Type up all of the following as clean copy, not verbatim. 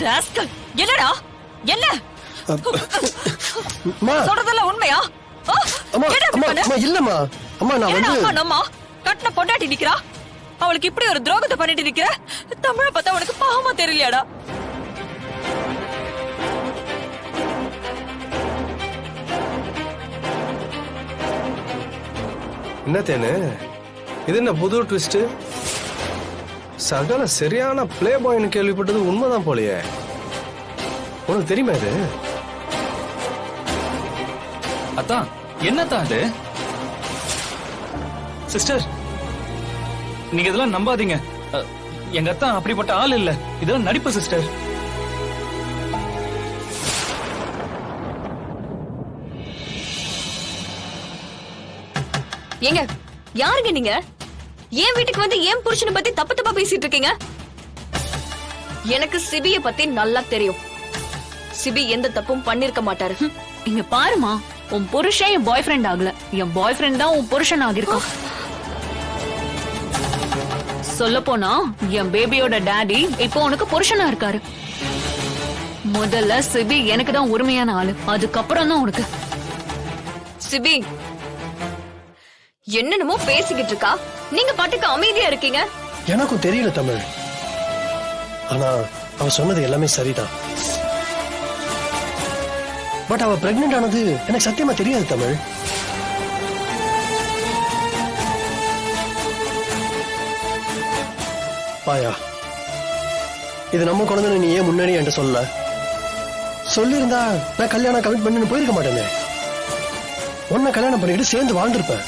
Rascal, என்னடா என்ன சொல்றதெல்லாம் உண்மையா? இல்லம்மா அம்மா நான் வந்து நம்ம கட்டின பொண்டாட்டி நிக்கிறா, அவளுக்கு இப்படி ஒரு துரோகத்தை பண்ணிட்டு நிக்கிற. தமிழ பார்த்தா அவனுக்கு பாவமா தெரியலையாடா? என்ன தேனு இது, என்ன புது ட்விஸ்ட்? சகல சரியான பிளே பாய்னு கேள்விப்பட்டது உண்மைதான் போலயே. உனக்கு தெரியுமா இது? அதான் என்னத்தான் அது? சிஸ்டர், நீங்க இதெல்லாம் நம்பாதீங்க. எங்க அத்தான் அப்படிப்பட்ட ஆள் இல்ல. இதெல்லாம் நடிப்பு சிஸ்டர். ஏங்க, யாருங்க நீங்க? ஏன் வீட்டுக்கு வந்து ஏன் புருஷனை பத்தி தப்பு தப்பா பேசிட்டு இருக்கீங்க? எனக்கு சிபிய பத்தி நல்லா தெரியும். சிபி எந்த தப்பும் பண்ணிருக்க மாட்டாரு. இங்க பாருமா, உன் புருஷன் என் பாய் ஃப்ரெண்ட் ஆகல, என் பாய் ஃப்ரெண்ட் தான் உன் புருஷன் ஆகிருக்கான். சொல்ல போனா என் பேபியோட டாடி இப்போ உனக்கு புருஷனா இருக்காரு. முதல்ல சிபி எனக்கு தான் உரிமையான ஆளு, அதுக்கப்புறம் தான் உனக்கு. சிபி என்னென்னமோ பேசிக்கிட்டு இருக்கா, நீங்க பாட்டுக்கு அமைதியா இருக்கீங்க. எனக்கும் தெரியல தமிழ், ஆனா அவ சொன்னது எல்லாமே சரிதான். பட் அவ பிரெக்னென்ட் ஆனது எனக்கு சத்தியமா தெரியாது தமிழ். பாயா, இது நம்ம குழந்தை, நீ ஏன் முன்னாடி என்கிட்ட சொல்லல? சொல்லியிருந்தா நான் கல்யாணம் கமிட் பண்ணி போயிருக்க மாட்டேனே. உன்னை கல்யாணம் பண்ணிட்டு சேர்ந்து வாழ்ந்திருப்பேன்.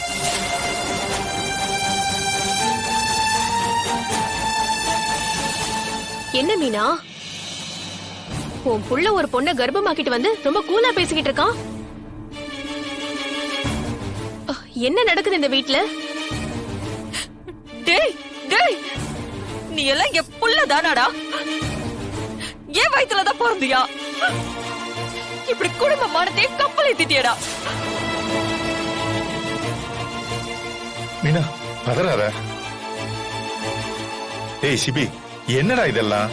என்ன மீனா, உன் புள்ள ஒரு பொண்ணை கர்ப்பமாக்கிட்டு வந்து ரொம்ப கூலா பேசிக்கிட்டு இருக்கான். என்ன நடக்குது இந்த வீட்ல? டேய் டேய், நீ எல்லாம் என் புள்ள தானாடா? ஏன் வயிற்றுலதான் பிறந்தியா? இப்படி குடும்பமானதே கப்பலை திட்டியடா. மீனா பதறாத. ஏய் சிபி, என்னடா இதெல்லாம்?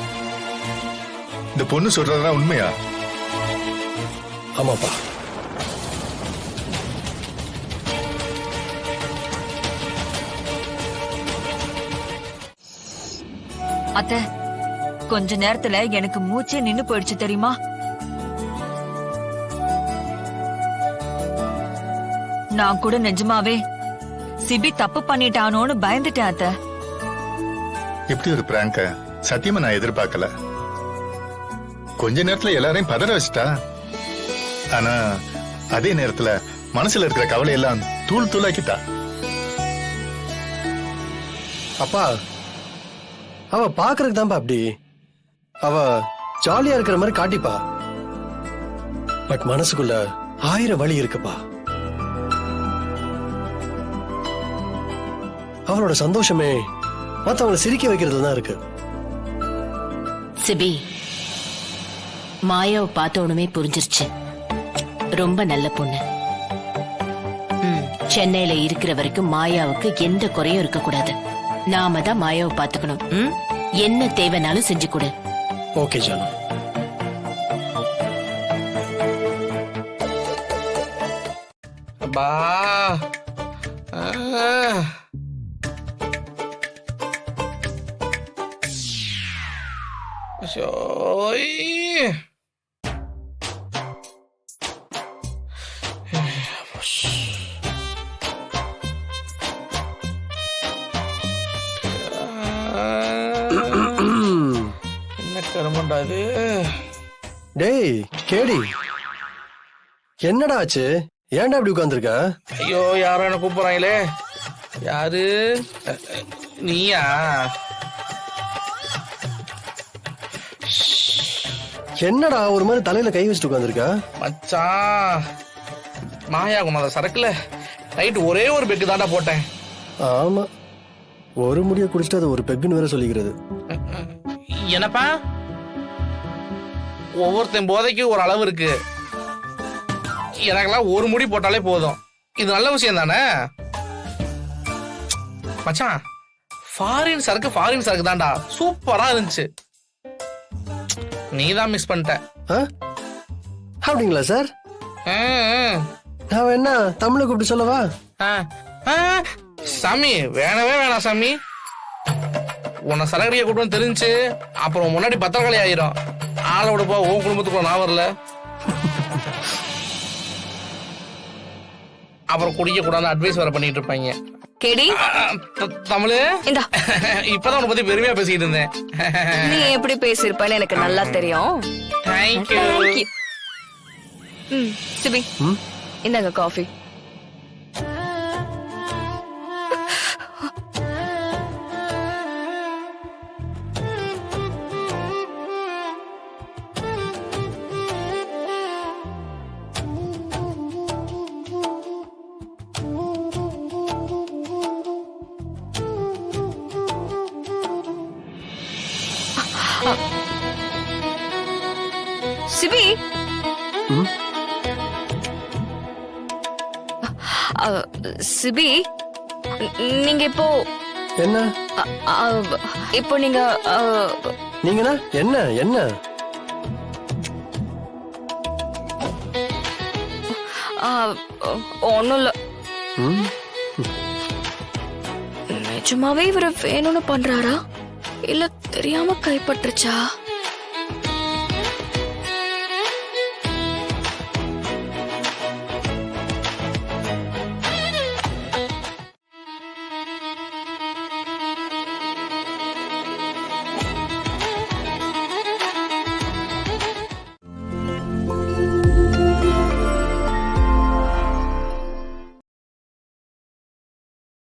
இந்த பொண்ணு சொல்றதுதான் உண்மையா? ஆமாப்பா. அத்தை, கொஞ்ச நேரத்துல எனக்கு மூச்சே நின்னு போயிடுச்சு தெரியுமா? நான் கூட நிஜமாவே சிபி தப்பு பண்ணிட்டானோன்னு பயந்துட்டேன் அத்தை. இப்படி ஒரு பிராங்க சத்தியமா நான் எதிர்பார்க்கல. கொஞ்ச நேரத்துல எல்லாரையும் பதற வச்சிட்டா. ஆனா அதே நேரத்துல மனசுல இருக்கிற கவலை எல்லாம் தூள் தூளாக்கிட்டா. அப்பா, அவ பாக்குறதுக்கு தான்ப்பா அப்படி. அவ ஜாலியா இருக்கிற மாதிரி காட்டிப்பா, பட் மனசுக்குள்ள 1000 வலி இருக்குப்பா. அவளோட சந்தோஷமே மத்தவங்களை சிரிக்க வைக்கிறதுல தான் இருக்கு. சிபி, மாயாவை பார்த்த உடனே புரிஞ்சிருச்சு, ரொம்ப நல்ல பொண்ணு. சென்னையில இருக்கிற வரைக்கும் மாயாவுக்கு எந்த குறையும் இருக்க கூடாது. நாம தான் மாயாவை பாத்துக்கணும். என்ன தேவைனாலும் செஞ்சு கொடு. ஓகே ஜானு. அப்பா என்ன கருமண்டா இது? டேய் கேடி, என்னடா ஆச்சு? ஏன்டா இப்படி உட்கார்ந்திருக்க? ஐயோ, யாரோ என்ன கூப்பிடுறாங்களே. யாரு? நீயா? என்னடா ஒரு மாதிரி தலையில கை வச்சுட்டு உட்கார்ந்திருக்க? மச்சான், மாயா குணாத சரக்குல நைட்டு ஒரே ஒரு பெக்கு தாண்டா போட்டேன். ஆமா, ஒரு முடிய குடிச்சிட்டு அது ஒரு பெக்குன்னு வேற சொல்லிக்கிறது. என்னப்பா, ஒவ்வொருத்தன் போதைக்கு ஒரு அளவு இருக்கு. எனக்கெல்லாம் ஒரு முடி போட்டாலே போதும். இது நல்ல விஷயம் தானே மச்சான்? ஃபாரின் சரக்கு தான்டா, சூப்பரா இருந்துச்சு. நீ தான் மிஸ் பண்ணிட்ட. ஆ? அப்படிங்களா சார்? நான் என்ன தமிழை கூப்பிட்டு சொல்லவா? ஆ, ஆ, சாமி வேணவே வேணாம் சாமி. உன்னை சரகடியை கூட்டு வந்து தெரிஞ்சு அப்புறம் முன்னாடி பத்திரக்காளி ஆயிரும். ஆளை விடுப்பா, உன் குடும்பத்துக்குள்ள நான் வரல. அப்புறம் குடிக்க கூடாது அட்வைஸ் வேற பண்ணிட்டு இருப்பாங்க. கேடி தமிழ் இந்தா இப்பதான் உன்னை பத்தி பெருமையா பேசிட்டு இருந்தேன். நீ எப்படி பேசியிருப்பேன்னு எனக்கு நல்லா தெரியும். தேங்க்யூ. சிபி இந்தாங்க காஃபி. சிபி சிபி நீங்க இப்போ என்ன இப்போ நீங்க நீங்கண்ணா என்ன என்ன ஒண்ணும் இல்ல. ம்? நிஜமாவே இவரு வேணும்னு பண்றாரா இல்ல தெரியாம கைப்பற்றுச்சா?